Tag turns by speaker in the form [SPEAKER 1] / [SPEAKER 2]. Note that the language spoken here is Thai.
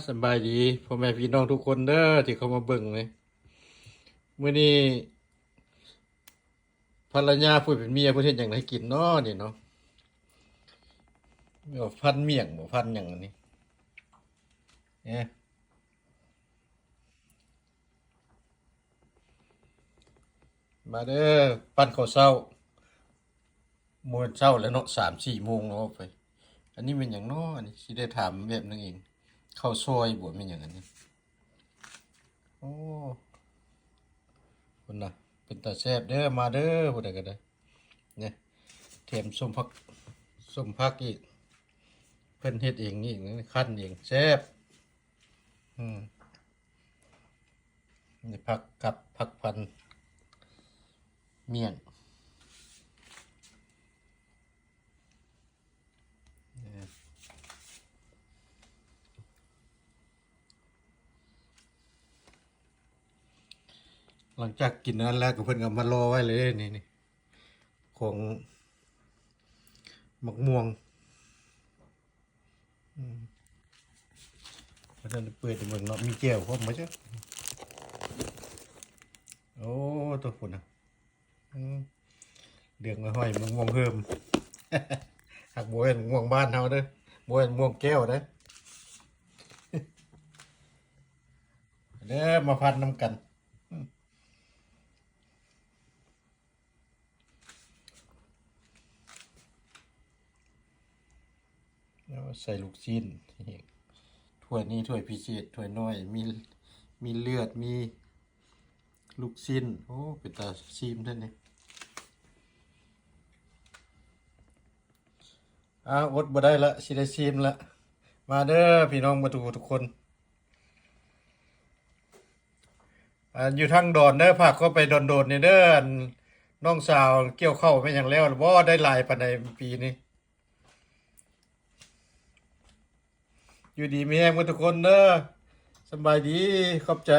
[SPEAKER 1] สบายดีพ่อแม่พี่น้องทุกคนเด้อที่เขามาเบิ่งเลยมื้อนี้ภรรยาผู้เป็นเมียเพิ่นเฮ็ดหยังให้กินเนาะนี่เนาะบ่พันเมี่ยงบ่พันหยังอันนี้เอ๊ะมาเด้อปั้นข้าวเช้ามื้อเช้าแล้วเนาะ3-4โมงเนาะไปอันนี้เป็นหยังเนาะอันนี้สิได้ถามแบบนึงเองข้าวซอยบ่แม่นหยังอันนี้โอ้พุ่นน่ะเป็นตาแซ่บเด้อมาเด้อผู้ใดก็ได้เนี่ยแถมส้มผักอีก เพิ่นเฮ็ดเองนี่คั้นเองแซ่บอืมนี่ผักกับผักพันเมี่ยงหลังจากกินนั้นแล้วก็เพิ่นก็มารอไว้เลยนี่ของมะม่วงเพราะฉะนั้นเปิดให้เบิ่งเนาะมีแก้วพร้อมบ่จ๊ะโอ้ตัวพุ่นน่ะอืมเดืองห้อยๆมะม่วงเพิ่มหักบ่แม่นมะม่วงบ้านเฮาเด้อบ่แม่นมะม่วงแก้วเด้อเด้อมาพันนำกันแล้วใส่ลูกชิ้นถ้วยนี้ถ้วยพิเศษถ้วยน้อยมีเลือดมีลูกชิ้นโอ้เป็นตาซีมท่านนี่อดบ่ได้ละสิได้ซีมละมาเด้อพี่น้องมาทุกคนอยู่ทางดอนเด้อพาเข้าไปดอนๆนี่เด้อน้องสาวเกี่ยวข้าวไปหยังแล้วบ่ได้หลายปานใดปีนี้อยู่ดีมีแรงหมดทุกคนเด้อสำบายดีขอบใจ